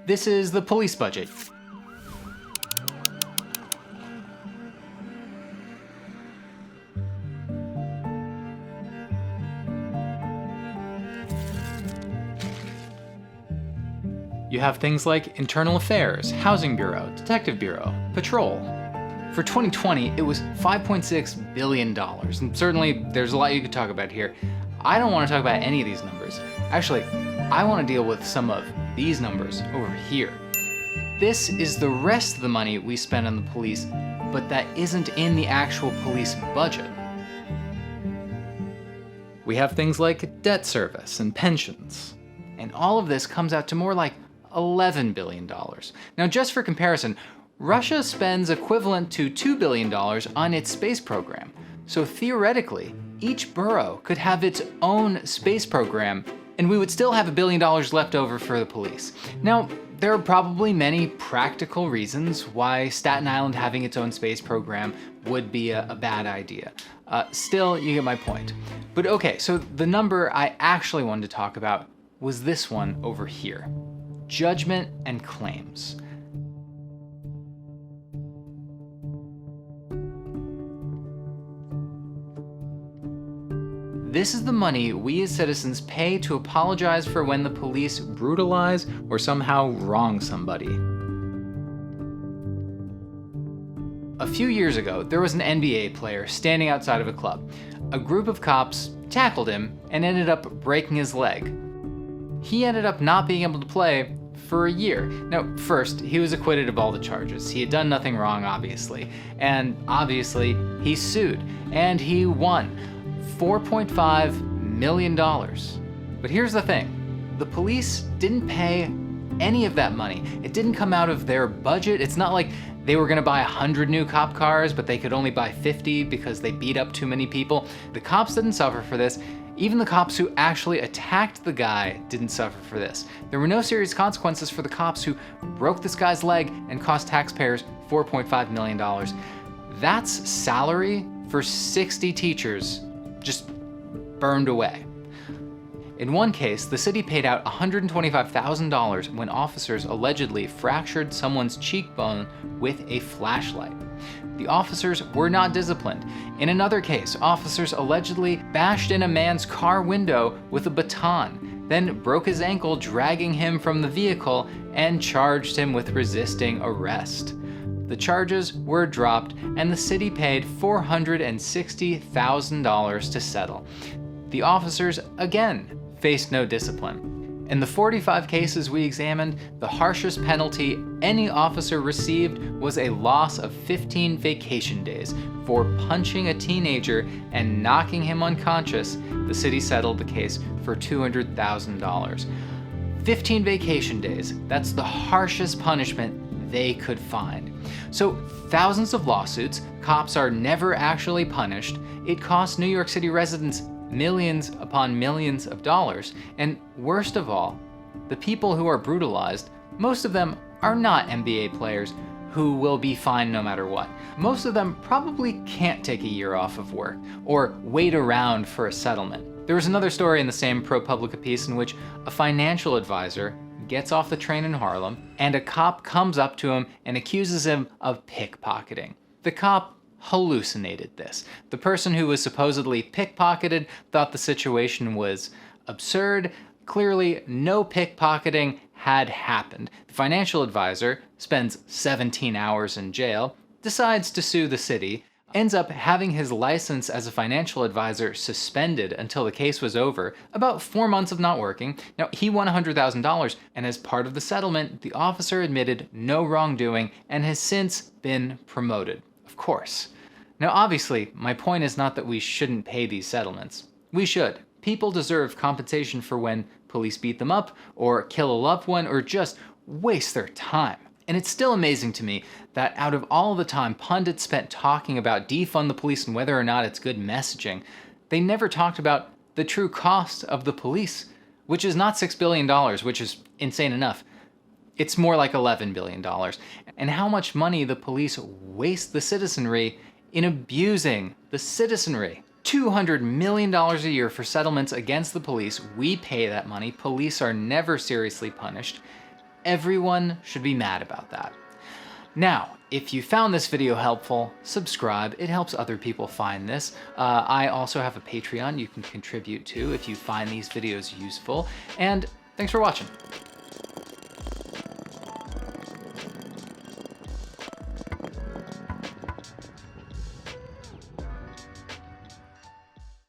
This is the police budget. You have things like Internal Affairs, Housing Bureau, Detective Bureau, Patrol. For 2020, it was $5.6 billion, and certainly there's a lot you could talk about here. I don't want to talk about any of these numbers. Actually, I want to deal with some of these numbers over here. This is the rest of the money we spend on the police, but that isn't in the actual police budget. We have things like debt service and pensions, and all of this comes out to more like $11 billion. Now, just for comparison, Russia spends equivalent to $2 billion on its space program. So theoretically, each borough could have its own space program, and we would still have $1 billion left over for the police. Now, there are probably many practical reasons why Staten Island having its own space program would be a bad idea. Still, you get my point. But okay, so the number I actually wanted to talk about was this one over here. Judgment and claims. This is the money we as citizens pay to apologize for when the police brutalize or somehow wrong somebody. A few years ago, there was an NBA player standing outside of a club. A group of cops tackled him and ended up breaking his leg. He ended up not being able to play for a year. Now, first, he was acquitted of all the charges. He had done nothing wrong, obviously. And obviously, he sued. And he won $4.5 million. But here's the thing. The police didn't pay any of that money. It didn't come out of their budget. It's not like they were gonna buy 100 new cop cars, but they could only buy 50 because they beat up too many people. The cops didn't suffer for this. Even the cops who actually attacked the guy didn't suffer for this. There were no serious consequences for the cops who broke this guy's leg and cost taxpayers $4.5 million. That's salary for 60 teachers just burned away. In one case, the city paid out $125,000 when officers allegedly fractured someone's cheekbone with a flashlight. The officers were not disciplined. In another case, officers allegedly bashed in a man's car window with a baton, then broke his ankle dragging him from the vehicle and charged him with resisting arrest. The charges were dropped and the city paid $460,000 to settle. The officers, again, faced no discipline. In the 45 cases we examined, the harshest penalty any officer received was a loss of 15 vacation days for punching a teenager and knocking him unconscious. The city settled the case for $200,000. 15 vacation days, that's the harshest punishment they could find. So thousands of lawsuits, cops are never actually punished. It costs New York City residents millions upon millions of dollars. And worst of all, the people who are brutalized, most of them are not NBA players who will be fine no matter what. Most of them probably can't take a year off of work or wait around for a settlement. There was another story in the same ProPublica piece in which a financial advisor gets off the train in Harlem and a cop comes up to him and accuses him of pickpocketing. The cop hallucinated this. The person who was supposedly pickpocketed thought the situation was absurd. Clearly, no pickpocketing had happened. The financial advisor spends 17 hours in jail, decides to sue the city, ends up having his license as a financial advisor suspended until the case was over, about 4 months of not working. Now, he won $100,000, and as part of the settlement, the officer admitted no wrongdoing and has since been promoted. Of course. Now, obviously, my point is not that we shouldn't pay these settlements. We should. People deserve compensation for when police beat them up, or kill a loved one, or just waste their time. And it's still amazing to me that out of all the time pundits spent talking about defund the police and whether or not it's good messaging, they never talked about the true cost of the police, which is not $6 billion, which is insane enough. It's more like $11 billion. And how much money the police waste the citizenry in abusing the citizenry. $200 million a year for settlements against the police. We pay that money. Police are never seriously punished. Everyone should be mad about that. Now, if you found this video helpful, subscribe. It helps other people find this. I also have a Patreon you can contribute to if you find these videos useful. And thanks for watching.